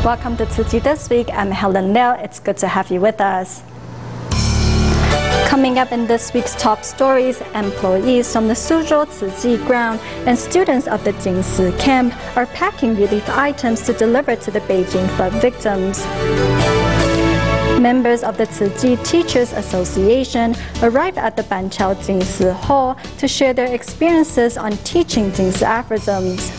Welcome to Tzu Chi This Week. I'm Helen Liao. It's good to have you with us. Coming up in this week's top stories, employees from the Suzhou Tzu Chi ground and students of the Jingsi camp are packing relief items to deliver to the Beijing flood victims. Members of the Tzu Chi Teachers Association arrived at the Banqiao Jingsi Hall to share their experiences on teaching Jingsi aphorisms.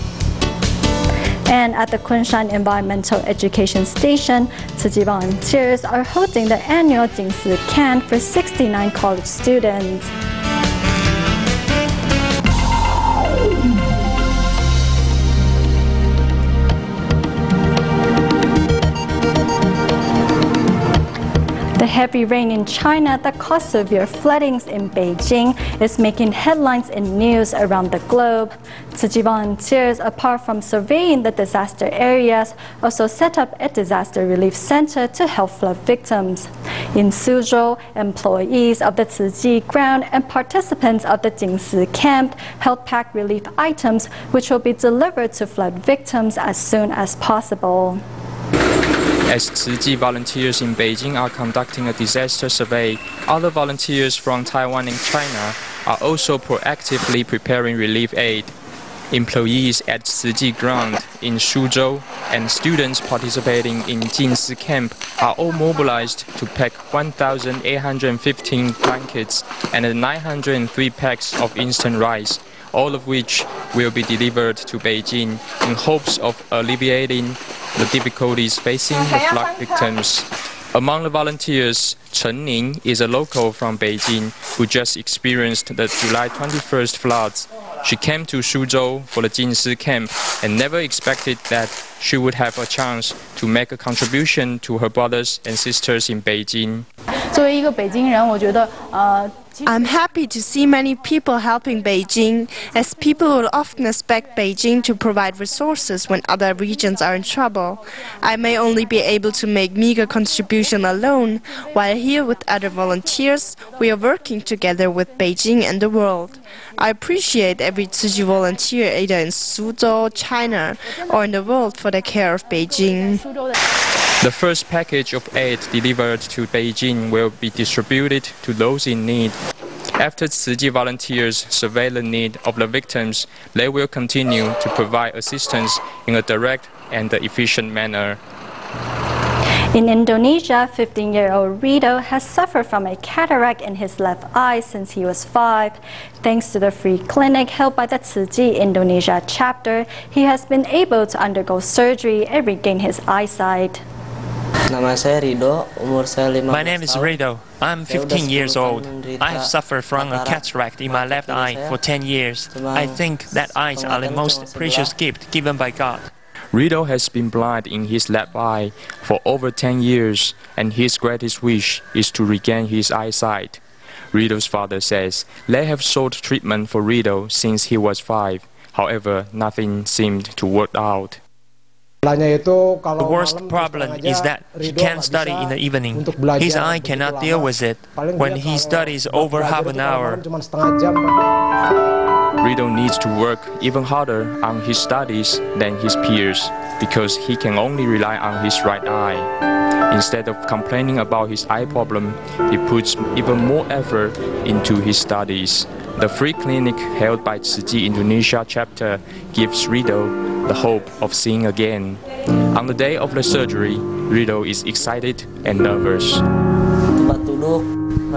And at the Kunshan Environmental Education Station, Tzu Chi volunteers are holding the annual Jingsi Camp for 69 college students. The heavy rain in China that caused severe floodings in Beijing is making headlines in news around the globe. Tzu Chi volunteers, apart from surveying the disaster areas, also set up a disaster relief center to help flood victims. In Suzhou, employees of the Tzu Chi ground and participants of the Jingsi camp helped pack relief items which will be delivered to flood victims as soon as possible. As Tzu Chi volunteers in Beijing are conducting a disaster survey, other volunteers from Taiwan and China are also proactively preparing relief aid. Employees at Tzu Chi ground in Suzhou and students participating in Jingsi camp are all mobilized to pack 1,815 blankets and 903 packs of instant rice, all of which will be delivered to Beijing in hopes of alleviating the difficulties facing the flood victims. Among the volunteers, Chen Ning is a local from Beijing who just experienced the July 21st floods. She came to Suzhou for the Jingsi camp and never expected that she would have a chance to make a contribution to her brothers and sisters in Beijing. I'm happy to see many people helping Beijing, as people will often expect Beijing to provide resources when other regions are in trouble. I may only be able to make meager contribution alone, while here with other volunteers, we are working together with Beijing and the world. I appreciate every Tzu Chi volunteer either in Suzhou, China, or in the world for the care of Beijing. The first package of aid delivered to Beijing will be distributed to those in need. After Tzu Chi volunteers survey the need of the victims, they will continue to provide assistance in a direct and efficient manner. In Indonesia, 15-year-old Rito has suffered from a cataract in his left eye since he was 5. Thanks to the free clinic held by the Tzu Chi Indonesia chapter, he has been able to undergo surgery and regain his eyesight. My name is Rito. I'm 15 years old. I have suffered from a cataract in my left eye for 10 years. I think that eyes are the most precious gift given by God. Rito has been blind in his left eye for over 10 years, and his greatest wish is to regain his eyesight. Rito's father says they have sought treatment for Rito since he was 5. However, nothing seemed to work out. The worst problem is that he can't study in the evening. His eye cannot deal with it when he studies over half an hour. Rito needs to work even harder on his studies than his peers because he can only rely on his right eye. Instead of complaining about his eye problem, he puts even more effort into his studies. The free clinic held by Tzu Chi Indonesia chapter gives Rito the hope of seeing again. On the day of the surgery, Rito is excited and nervous.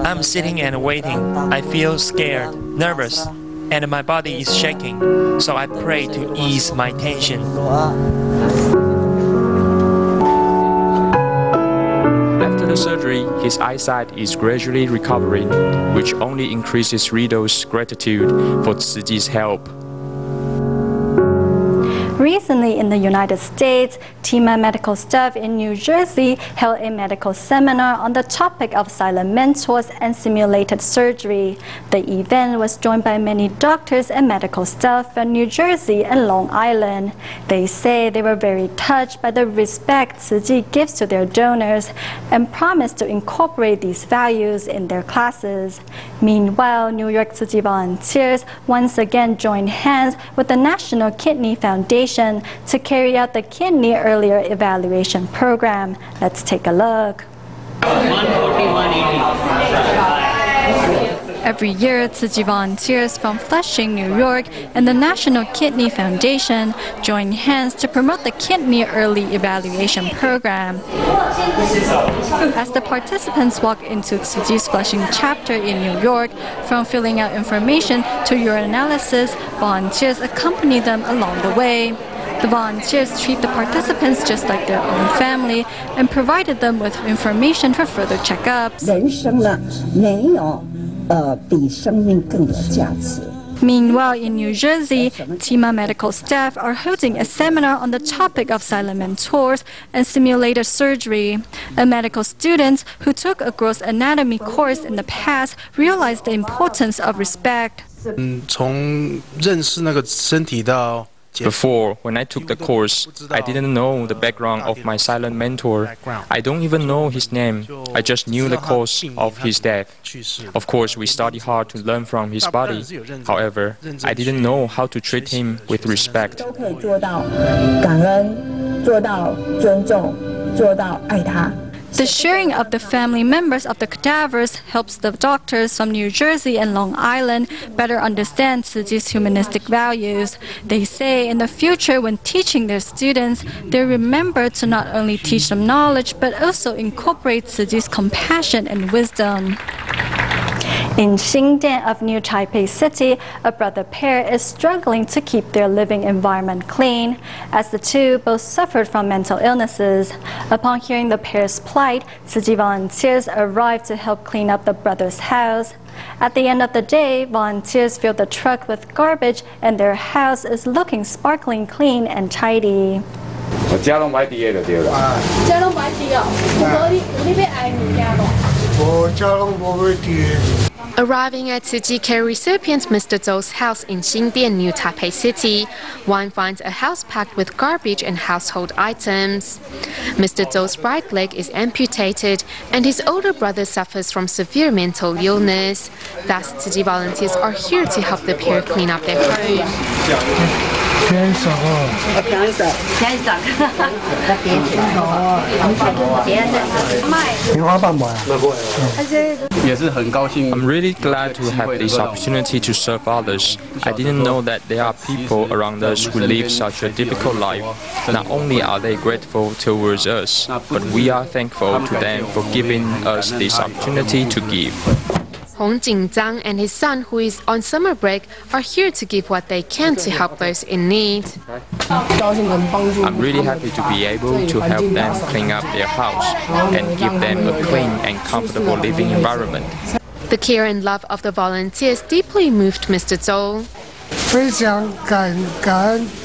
I'm sitting and waiting. I feel scared, nervous, and my body is shaking, so I pray to ease my tension. After the surgery, his eyesight is gradually recovering, which only increases Rito's gratitude for Tzu Chi's help. Recently in the United States, TIMA medical staff in New Jersey held a medical seminar on the topic of silent mentors and simulated surgery. The event was joined by many doctors and medical staff from New Jersey and Long Island. They say they were very touched by the respect Tzu Chi gives to their donors and promised to incorporate these values in their classes. Meanwhile, New York Tzu Chi volunteers once again joined hands with the National Kidney Foundation Foundation to carry out the kidney earlier evaluation program. Let's take a look. Every year, Tzu Chi volunteers from Flushing, New York, and the National Kidney Foundation join hands to promote the kidney early evaluation program. As the participants walk into Tzu Chi's Flushing chapter in New York, from filling out information to urinalysis, volunteers accompany them along the way. The volunteers treat the participants just like their own family and provided them with information for further checkups. Meanwhile, in New Jersey, TIMA medical staff are holding a seminar on the topic of silent mentors and simulated surgery. A medical student who took a gross anatomy course in the past realized the importance of respect. Before, when I took the course, I didn't know the background of my silent mentor. I don't even know his name. I just knew the cause of his death. Of course, we study hard to learn from his body. However, I didn't know how to treat him with respect. The sharing of the family members of the cadavers helps the doctors from New Jersey and Long Island better understand Tzu Chi's humanistic values. They say in the future, when teaching their students, they remember to not only teach them knowledge, but also incorporate Tzu Chi's compassion and wisdom. In Xingdian of New Taipei City, a brother pair is struggling to keep their living environment clean, as the two both suffered from mental illnesses. Upon hearing the pair's plight, Tzu Chi volunteers arrived to help clean up the brother's house. At the end of the day, volunteers fill the truck with garbage and their house is looking sparkling clean and tidy. Arriving at Tzu Chi care recipient Mr. Zhou's house in Xingdian, New Taipei City, one finds a house packed with garbage and household items. Mr. Zhou's right leg is amputated and his older brother suffers from severe mental illness. Thus, Tzu Chi volunteers are here to help the pair clean up their home. I'm really glad to have this opportunity to serve others. I didn't know that there are people around us who live such a difficult life. Not only are they grateful towards us, but we are thankful to them for giving us this opportunity to give. Hong Jingzhang and his son, who is on summer break, are here to give what they can to help those in need. I'm really happy to be able to help them clean up their house and give them a clean and comfortable living environment. The care and love of the volunteers deeply moved Mr. Zhou.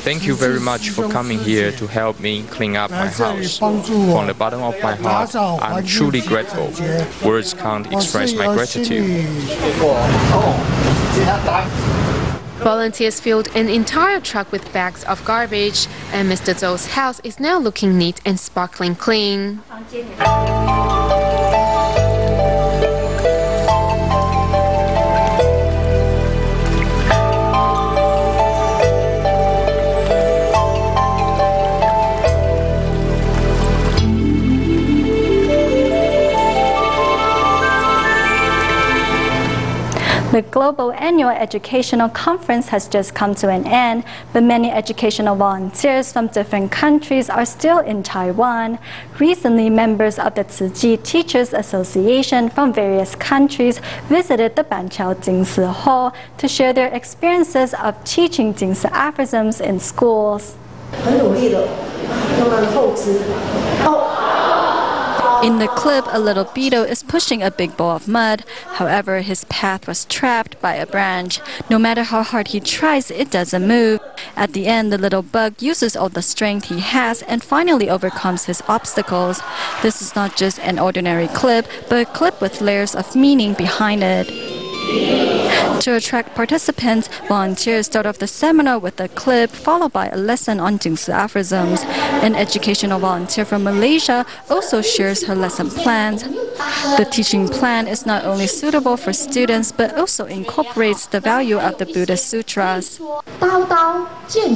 Thank you very much for coming here to help me clean up my house. From the bottom of my heart, I'm truly grateful. Words can't express my gratitude. Volunteers filled an entire truck with bags of garbage, and Mr. Zhou's house is now looking neat and sparkling clean. The Global Annual Educational Conference has just come to an end, but many educational volunteers from different countries are still in Taiwan. Recently, members of the Tzu Chi Teachers Association from various countries visited the Banqiao Jingsi Hall to share their experiences of teaching Jingsi aphorisms in schools. In the clip, a little beetle is pushing a big bowl of mud. However, his path was trapped by a branch. No matter how hard he tries, it doesn't move. At the end, the little bug uses all the strength he has and finally overcomes his obstacles. This is not just an ordinary clip, but a clip with layers of meaning behind it. To attract participants, volunteers start off the seminar with a clip followed by a lesson on Jingzi aphorisms. An educational volunteer from Malaysia also shares her lesson plans. The teaching plan is not only suitable for students but also incorporates the value of the Buddhist sutras.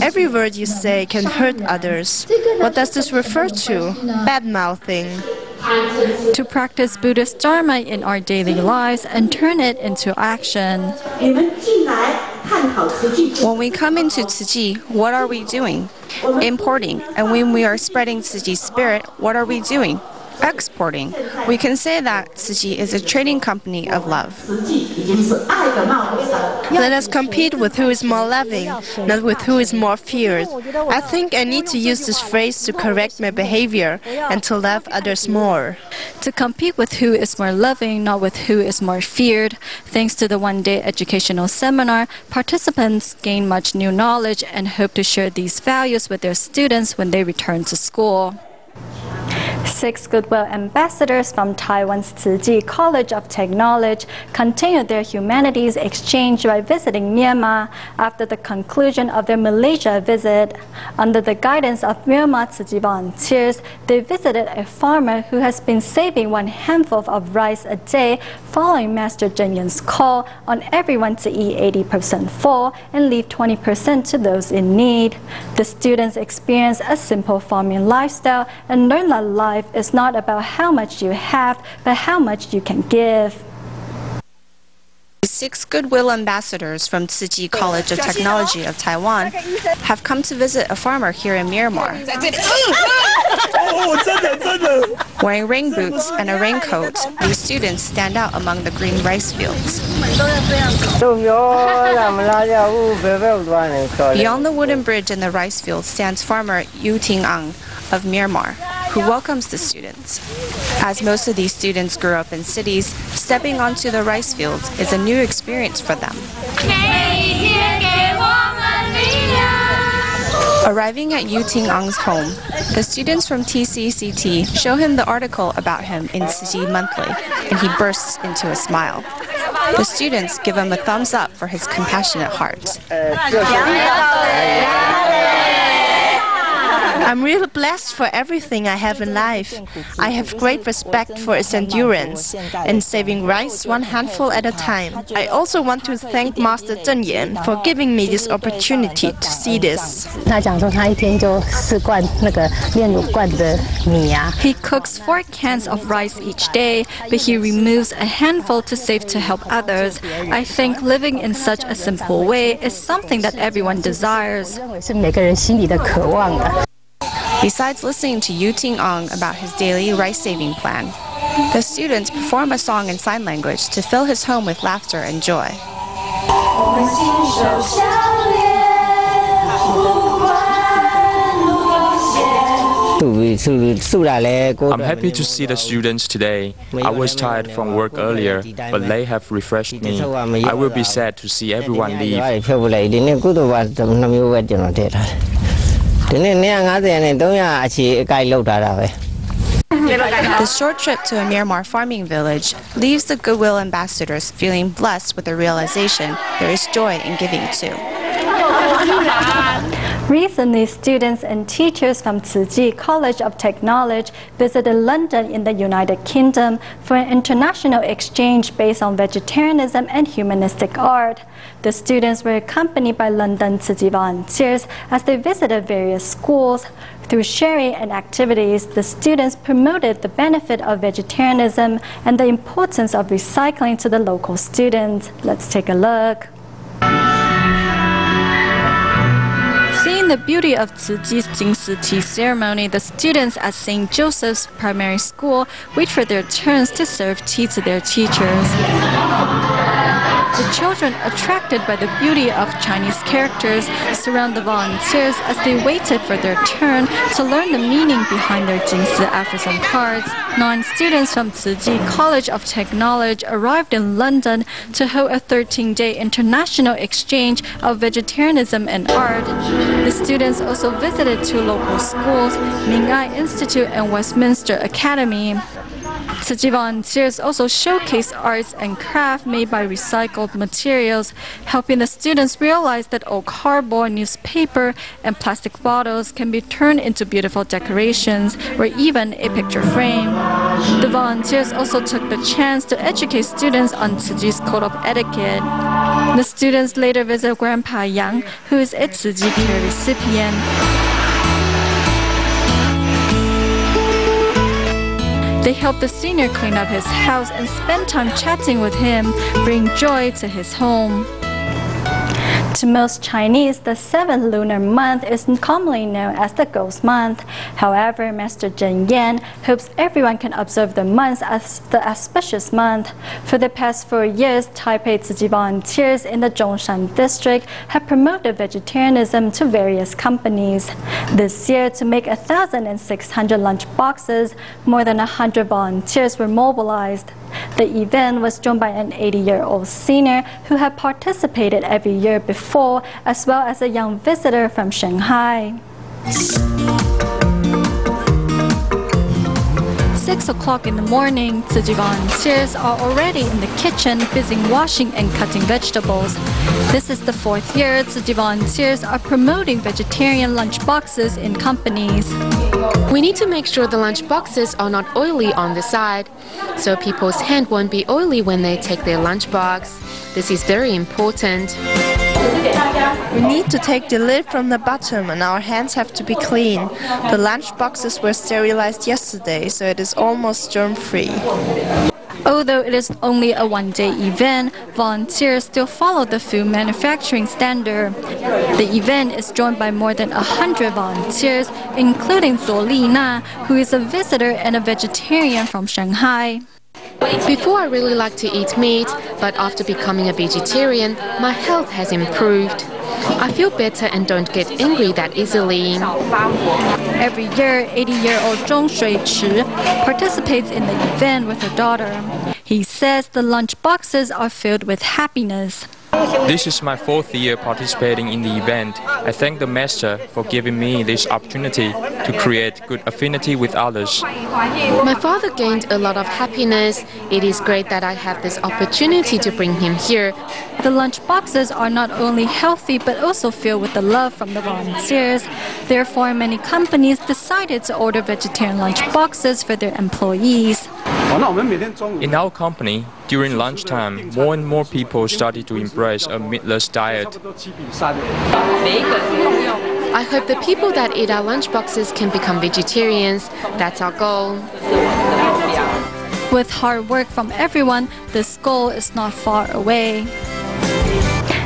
Every word you say can hurt others. What does this refer to? Bad-mouthing. To practice Buddhist Dharma in our daily lives and turn it into action. When we come into Tzu Chi, what are we doing? Importing. And when we are spreading Tzu Chi spirit, what are we doing? Exporting. We can say that Tzu Chi is a trading company of love. Let us compete with who is more loving, not with who is more feared. I think I need to use this phrase to correct my behavior and to love others more. To compete with who is more loving, not with who is more feared. Thanks to the one-day educational seminar, participants gain much new knowledge and hope to share these values with their students when they return to school. 6 Goodwill ambassadors from Taiwan's Tzu Chi College of Technology continued their humanities exchange by visiting Myanmar after the conclusion of their Malaysia visit. Under the guidance of Myanmar Tzu Chi volunteers, they visited a farmer who has been saving one handful of rice a day following Master Zheng Yan's call on everyone to eat 80% full and leave 20% to those in need. The students experienced a simple farming lifestyle and learned that life is not about how much you have, but how much you can give. 6 Goodwill ambassadors from Tzu Chi College of Technology of Taiwan have come to visit a farmer here in Myanmar. Wearing rain boots and a raincoat, these students stand out among the green rice fields. Beyond the wooden bridge in the rice field stands farmer Yu Ting Ang of Myanmar, who welcomes the students. As most of these students grew up in cities, stepping onto the rice fields is a new experience for them. Arriving at Yu Ting Ang's home, the students from TCCT show him the article about him in Tzu Chi Monthly, and he bursts into a smile. The students give him a thumbs up for his compassionate heart. I'm really blessed for everything I have in life. I have great respect for its endurance and saving rice one handful at a time. I also want to thank Master Zheng Yan for giving me this opportunity to see this. He cooks 4 cans of rice each day, but he removes a handful to save to help others. I think living in such a simple way is something that everyone desires. Besides listening to Yu Ting Ang about his daily rice-saving plan, the students perform a song in sign language to fill his home with laughter and joy. I'm happy to see the students today. I was tired from work earlier, but they have refreshed me. I will be sad to see everyone leave. The short trip to a Myanmar farming village leaves the Goodwill ambassadors feeling blessed with the realization there is joy in giving too. Recently, students and teachers from Tzu Chi College of Technology visited London in the United Kingdom for an international exchange based on vegetarianism and humanistic art. The students were accompanied by London Tzu Chi volunteers as they visited various schools. Through sharing and activities, the students promoted the benefit of vegetarianism and the importance of recycling to the local students. Let's take a look. Seeing the beauty of Tzu Chi's Jingsi tea ceremony, the students at St. Joseph's Primary School wait for their turns to serve tea to their teachers. The children, attracted by the beauty of Chinese characters, surround the volunteers as they waited for their turn to learn the meaning behind their Jingsi aphorism cards. 9 students from Tzu Chi College of Technology arrived in London to hold a 13-day international exchange of vegetarianism and art. The students also visited 2 local schools, Ming Ai Institute and Westminster Academy. Tzu Chi volunteers also showcase arts and craft made by recycled materials, helping the students realize that old cardboard, newspaper, and plastic bottles can be turned into beautiful decorations or even a picture frame. The volunteers also took the chance to educate students on Tzu Chi's code of etiquette. The students later visit Grandpa Yang, who is a Tzu Chi care recipient. They help the senior clean up his house and spend time chatting with him, bring joy to his home. To most Chinese, the 7th lunar month is commonly known as the Ghost Month. However, Master Zhen Yan hopes everyone can observe the month as the auspicious month. For the past 4 years, Taipei Tzu Chi volunteers in the Zhongshan district have promoted vegetarianism to various companies. This year, to make 1,600 lunch boxes, more than 100 volunteers were mobilized. The event was joined by an 80-year-old senior who had participated every year before, as well as a young visitor from Shanghai. 6 o'clock in the morning, Tzu Chi volunteers are already in the kitchen, busy washing and cutting vegetables. This is the 4th year Tzu Chi volunteers are promoting vegetarian lunch boxes in companies. We need to make sure the lunch boxes are not oily on the side, so people's hand won't be oily when they take their lunch box. This is very important. We need to take the lid from the bottom and our hands have to be clean. The lunch boxes were sterilized yesterday, so it is almost germ-free. Although it is only a one-day event, volunteers still follow the food manufacturing standard. The event is joined by more than 100 volunteers, including Zuo Lina, who is a visitor and a vegetarian from Shanghai. Before I really liked to eat meat, but after becoming a vegetarian, my health has improved. I feel better and don't get angry that easily. Every year, 80-year-old Zhong Shui-chi participates in the event with her daughter. He says the lunch boxes are filled with happiness. This is my 4th year participating in the event. I thank the Master for giving me this opportunity to create good affinity with others. My father gained a lot of happiness. It is great that I have this opportunity to bring him here. The lunch boxes are not only healthy but also filled with the love from the volunteers. Therefore, many companies decided to order vegetarian lunch boxes for their employees. In our company, during lunchtime, more and more people started to embrace a meatless diet. I hope the people that eat our lunch boxes can become vegetarians. That's our goal. With hard work from everyone, this goal is not far away.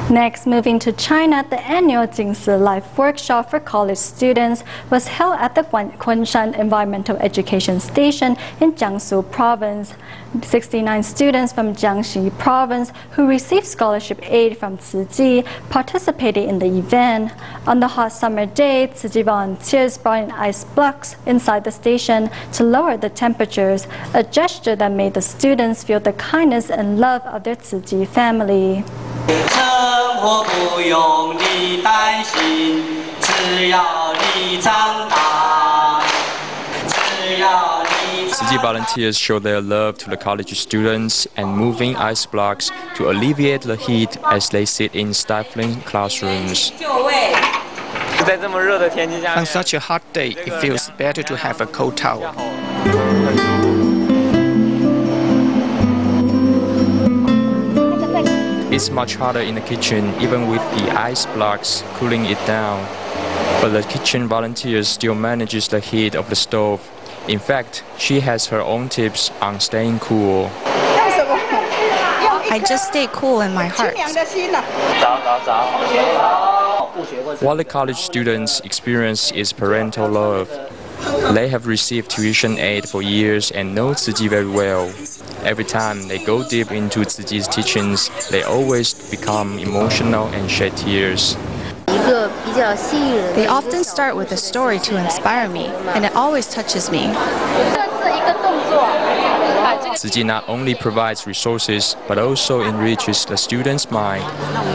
Next, moving to China, the annual Jingsi Life Workshop for college students was held at the Kunshan Environmental Education Station in Jiangsu Province. 69 students from Jiangxi Province who received scholarship aid from Tzu Chi participated in the event. On the hot summer day, Tzu Chi volunteers brought in ice blocks inside the station to lower the temperatures, a gesture that made the students feel the kindness and love of their Tzu Chi family. Tzu Chi volunteers show their love to the college students and moving ice blocks to alleviate the heat as they sit in stifling classrooms. On such a hot day, it feels better to have a cold towel. It's much hotter in the kitchen, even with the ice blocks cooling it down. But the kitchen volunteer still manages the heat of the stove. In fact, she has her own tips on staying cool. I just stay cool in my heart. What the college students experience is parental love. They have received tuition aid for years and know Tzu Chi very well. Every time they go deep into Tzu Chi's teachings, they always become emotional and shed tears. They often start with a story to inspire me, and it always touches me. Tzu Chi not only provides resources, but also enriches the student's mind.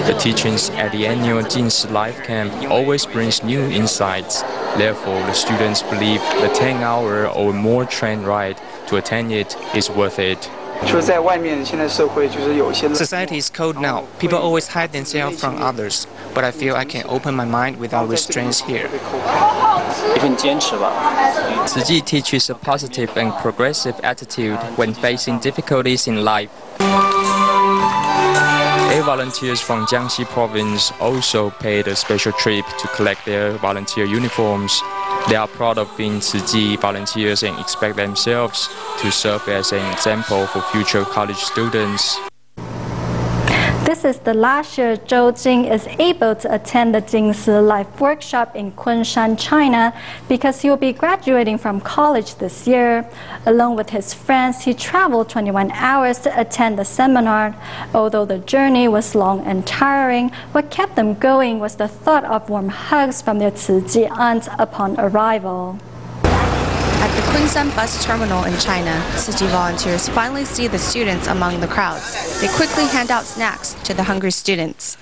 The teachings at the annual Jingsi Life Camp always brings new insights. Therefore, the students believe the 10-hour or more train ride to attend it is worth it. Society is cold now. People always hide themselves from others. But I feel I can open my mind without restraints here. Tzu Chi teaches a positive and progressive attitude when facing difficulties in life. 8 volunteers from Jiangxi province also paid a special trip to collect their volunteer uniforms. They are proud of being Tzu Chi volunteers and expect themselves to serve as an example for future college students. This is the last year Zhou Jing is able to attend the Jingsi Life Workshop in Kunshan, China, because he will be graduating from college this year. Along with his friends, he traveled 21 hours to attend the seminar. Although the journey was long and tiring, what kept them going was the thought of warm hugs from their Tzu Chi aunts upon arrival. At the Kunshan bus terminal in China, Tzu Chi volunteers finally see the students among the crowds. They quickly hand out snacks to the hungry students.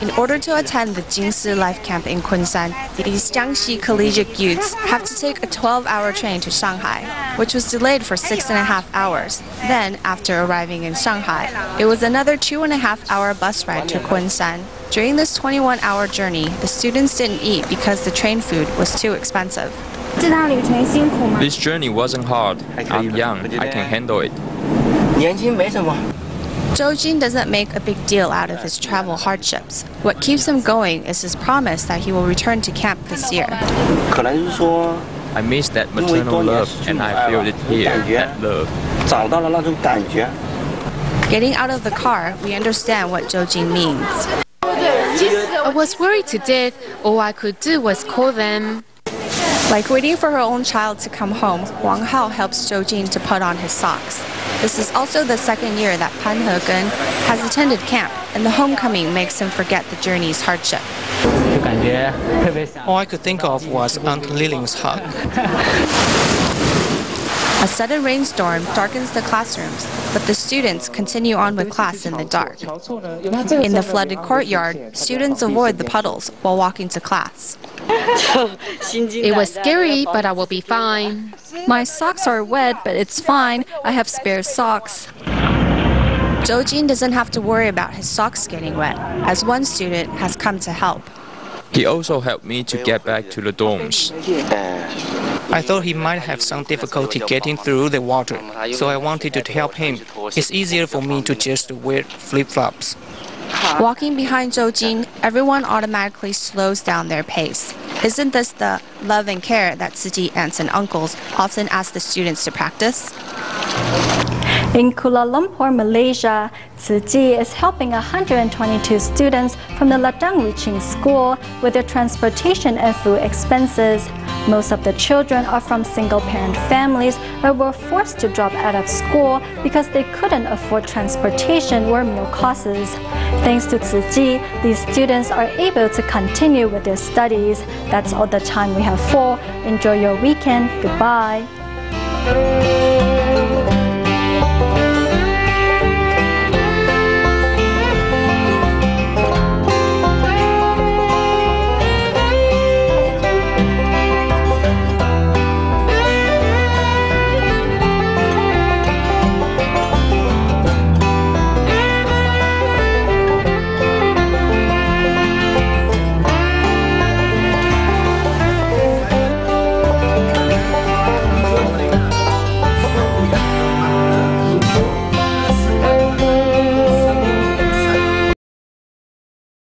In order to attend the Jingsi Life Camp in Kunshan, these Jiangxi collegiate youths have to take a 12-hour train to Shanghai, which was delayed for 6.5 hours. Then, after arriving in Shanghai, it was another 2.5-hour bus ride to Kunshan. During this 21-hour journey, the students didn't eat because the train food was too expensive. This journey wasn't hard. I'm young, I can handle it. Zhou Jing doesn't make a big deal out of his travel hardships. What keeps him going is his promise that he will return to camp this year. I miss that maternal love, and I feel it here, that love. Getting out of the car, we understand what Zhou Jing means. I was worried to death. All I could do was call them. Like waiting for her own child to come home, Wang Hao helps Zhou Jing to put on his socks. This is also the second year that Pan Hegen has attended camp, and the homecoming makes him forget the journey's hardship. All I could think of was Aunt Liling's hug. A sudden rainstorm darkens the classrooms, but the students continue on with class in the dark. In the flooded courtyard, students avoid the puddles while walking to class. It was scary, but I will be fine. My socks are wet, but it's fine. I have spare socks. Zhou Jing doesn't have to worry about his socks getting wet, as one student has come to help. He also helped me to get back to the dorms. I thought he might have some difficulty getting through the water, so I wanted to help him. It's easier for me to just wear flip-flops. Walking behind Zhou Jing, everyone automatically slows down their pace. Isn't this the love and care that Tzu Chi aunts and uncles often ask the students to practice? In Kuala Lumpur, Malaysia, Tzu Chi is helping 122 students from the Ladang Luching School with their transportation and food expenses. Most of the children are from single-parent families or were forced to drop out of school because they couldn't afford transportation or meal costs. Thanks to Tzu Chi, these students are able to continue with their studies. That's all the time we have for. Enjoy your weekend. Goodbye.